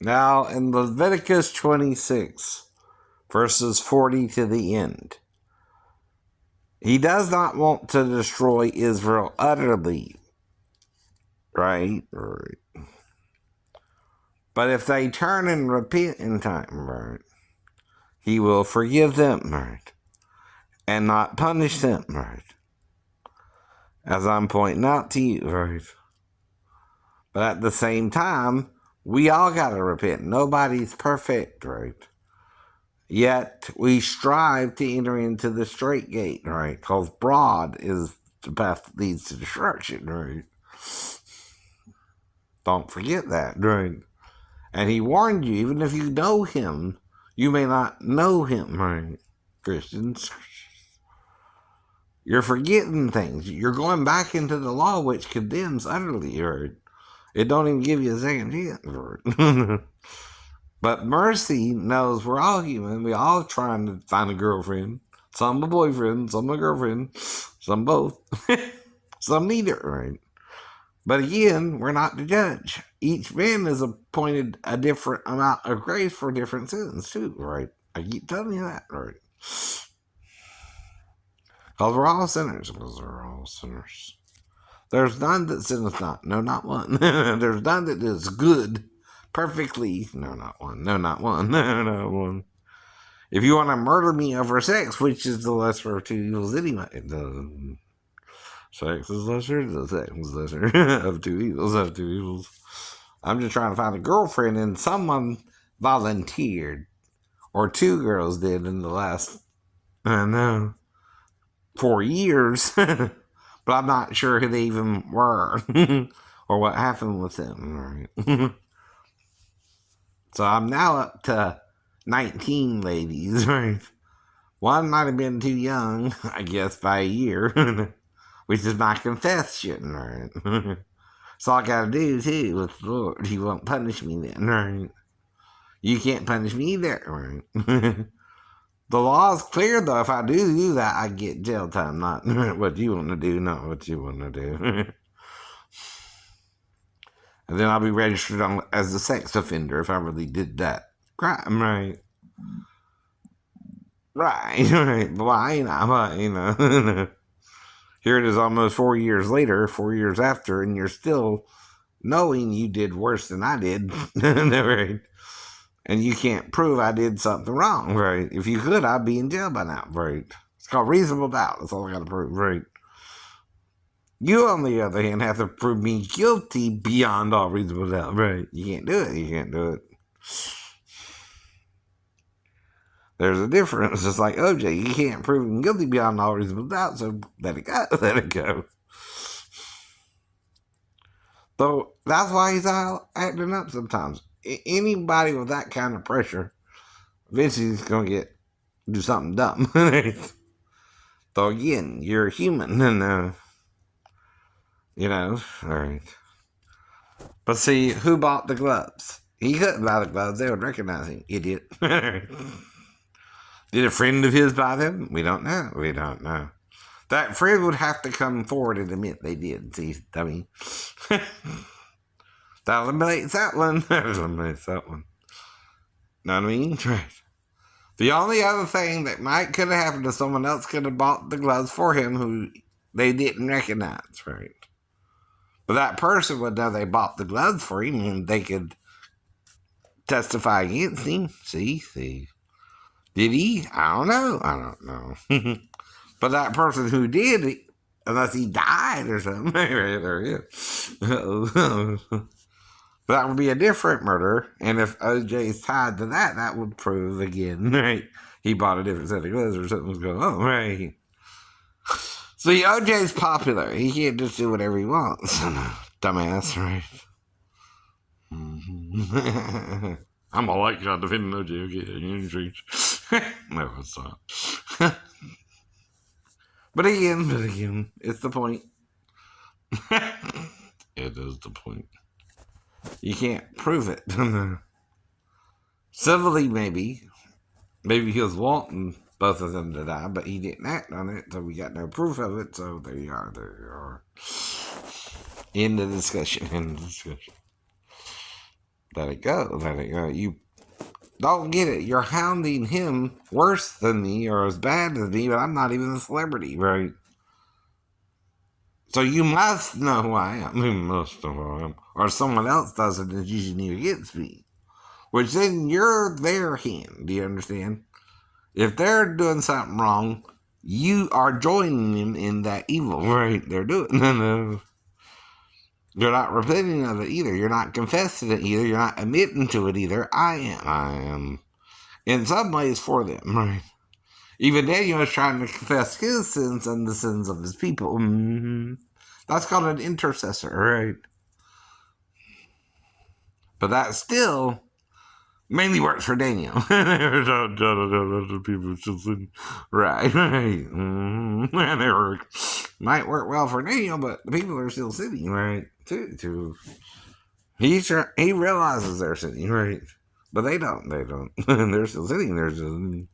Now, in Leviticus 26, verses 40 to the end, he does not want to destroy Israel utterly, right? Right. But if they turn and repent in time, right, he will forgive them, right, and not punish them, right, as I'm pointing out to you, right. But at the same time, we all gotta repent. Nobody's perfect, right? Yet we strive to enter into the straight gate, right? Because broad is the path that leads to destruction, right? Don't forget that, right? And he warned you, even if you know him, you may not know him, right? Christians, you're forgetting things. You're going back into the law, which condemns utterly, right? It don't even give you a second chance, right? But mercy knows we're all human. We all trying to find a girlfriend. Some a boyfriend, some a girlfriend, some both. Some neither, right? But again, we're not the judge. Each man is appointed a different amount of grace for different sins, too, right? I keep telling you that, right? Because we're all sinners. Because we're all sinners. There's none that sinneth not. No, not one. There's none that is good perfectly. No, not one. No, not one. No, not one. If you want to murder me over sex, which is the lesser of two evils anyway, the sex is lesser, the sex is lesser of two evils. I'm just trying to find a girlfriend, and someone volunteered, or two girls did in the last, I don't know, 4 years, but I'm not sure who they even were, or what happened with them, right? So I'm now up to 19 ladies, right? One might have been too young, I guess, by a year, which is my confession, right? So all I gotta do, too, with the Lord. He won't punish me then, right? You can't punish me either, right? The law is clear, though. If I do that, I get jail time, not what you want to do, not what you want to do. And then I'll be registered as a sex offender if I really did that crime, right? Right. Why not? But, here it is almost 4 years later, 4 years after, and you're still knowing you did worse than I did. Right? And you can't prove I did something wrong, right? If you could, I'd be in jail by now, right? It's called reasonable doubt. That's all I got to prove, right? You, on the other hand, have to prove me guilty beyond all reasonable doubt, right? You can't do it. You can't do it. There's a difference. It's like OJ, you can't prove him guilty beyond all reasonable doubt, so let it go, let it go. So that's why he's all acting up sometimes. Anybody with that kind of pressure, eventually he's going to do something dumb. So again, you're a human, and all right. But see, who bought the gloves? He couldn't buy the gloves. They would recognize him, idiot. Did a friend of his buy them? We don't know. We don't know. That friend would have to come forward and admit they did. See, dummy. That eliminates that one. That eliminates that one. Know what I mean? Right. The only other thing that could have happened is someone else could have bought the gloves for him who they didn't recognize, right? But that person would know they bought the gloves for him and they could testify against him. See. Did he? I don't know. But that person who did, unless he died or something, there he is. That would be a different murder, and if OJ is tied to that, that would prove again, right? He bought a different set of gloves or something was going on, right? See, OJ's popular. He can't just do whatever he wants. Dumbass, right? Mm-hmm. I'm a white guy defending OJ. Okay, no, it's not. But again, it's the point. It is the point. You can't prove it. Civilly, maybe. Maybe he was wanting both of them to die, but he didn't act on it, so we got no proof of it, so there you are. End of discussion. Let it go. Let it go. You don't get it. You're hounding him worse than me or as bad as me, but I'm not even a celebrity, right? So you must know who I am. You must know who I am. Or someone else doesn't, it's usually against me. Which then you're their hand. Do you understand? If they're doing something wrong, you are joining them in that evil, right? They're doing it. You're not repenting of it either. You're not confessing it either. You're not admitting to it either. I am. I am. In some ways for them, right? Even Daniel is trying to confess his sins and the sins of his people. Mm-hmm. That's called an intercessor, right? But that still mainly works for Daniel. Right, right. Mm-hmm. Might work well for Daniel, but the people are still sinning, right? He realizes they're sinning, right? But they don't. They don't. They're still sinning. They're still sinning.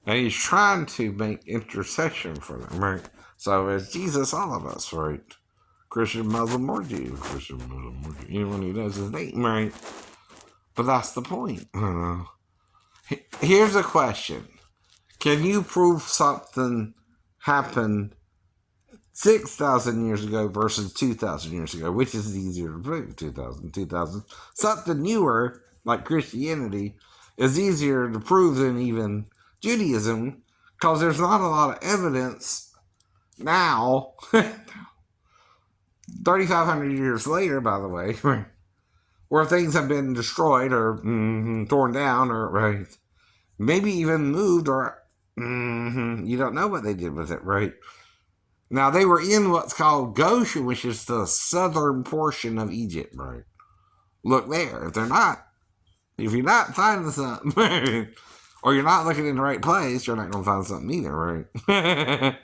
And he's trying to make intercession for them, right? So it's Jesus, all of us, right? Christian, Muslim, or Jew. Christian, Muslim, or Jew. Anyone who knows his name, right? But that's the point. Here's a question. Can you prove something happened 6,000 years ago versus 2,000 years ago? Which is easier to prove? 2,000. Something newer, like Christianity, is easier to prove than even Judaism, because there's not a lot of evidence now, 3,500 years later, by the way, where things have been destroyed or torn down or right, maybe even moved or you don't know what they did with it, right? Now, they were in what's called Goshen, which is the southern portion of Egypt, right? Look there. If you're not finding something, or you're not looking in the right place, you're not going to find something either, right? There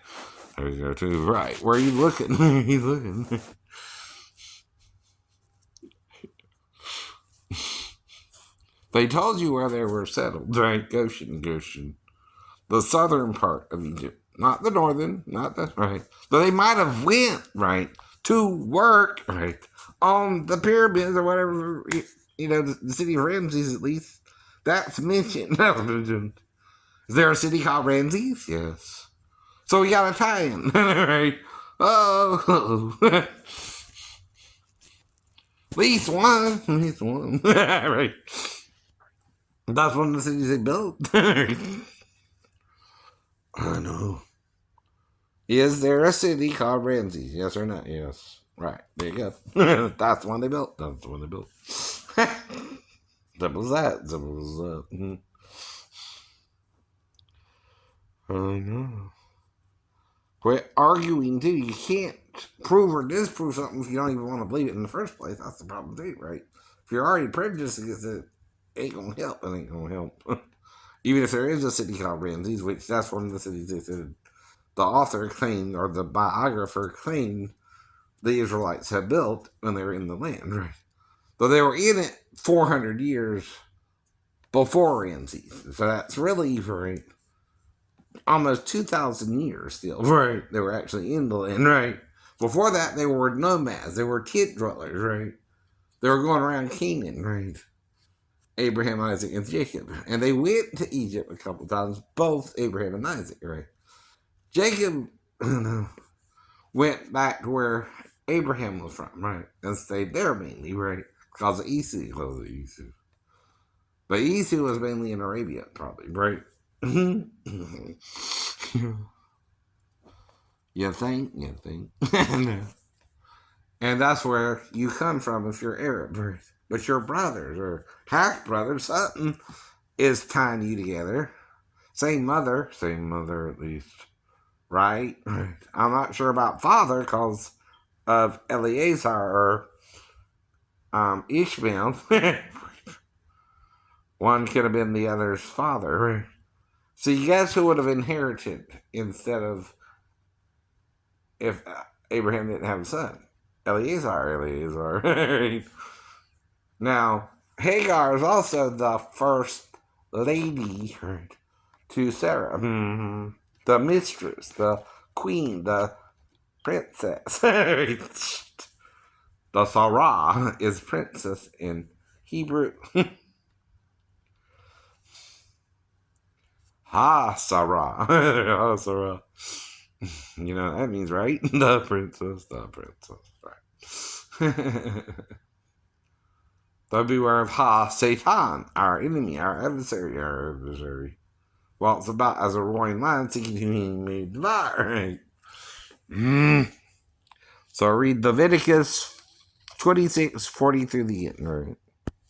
you go, too. Right. Where are you looking? Where are you looking? They told you where they were settled, right? Goshen. The southern part of Egypt. Not the northern, not the, right. But they might have went, right, to work, right, on the pyramids or whatever, the city of Ramses at least. That's mentioned. Is there a city called Ramses? Yes. So we got a tie-in, right? Oh. At least one. Right. That's one of the cities they built. I know. Is there a city called Ramses? Yes or no? Yes. Right. There you go. That's the one they built. Simple as that. Mm-hmm. I know. Quit arguing, too. You can't prove or disprove something if you don't even want to believe it in the first place. That's the problem, too, right? If you're already prejudiced against it, it ain't going to help. It ain't going to help. Even if there is a city called Ramses, which that's one of the cities they said the author claimed, or the biographer claimed, the Israelites had built when they were in the land, right? But they were in it 400 years before Ramses. So that's really, right, almost 2,000 years still, right? They were actually in the land, right? Before that, they were nomads. They were tent dwellers, right? They were going around Canaan, right? Abraham, Isaac, and Jacob. And they went to Egypt a couple times, both Abraham and Isaac, right? Jacob went back to where Abraham was from, right? And stayed there mainly, right? Because of Esau. But Esau was mainly in Arabia, probably, right? You think? And that's where you come from if you're Arab, right? But your brothers or half brothers, something is tying you together. Same mother at least, right? I'm not sure about father because of Eleazar or Ishmael. One could have been the other's father. So you guess who would have inherited instead of if Abraham didn't have a son? Eleazar. Now, Hagar is also the first lady to Sarah. Mm-hmm. The mistress, the queen, the princess. The Sarah is princess in Hebrew. Ha, Sarah. Ha, Sarah. You know what that means, right? The princess, right? The beware of Ha, Satan, our enemy, our adversary. Well, it's about as a roaring lion seeking whom he may devour. Right? So I read Leviticus 26:40 through the end, right?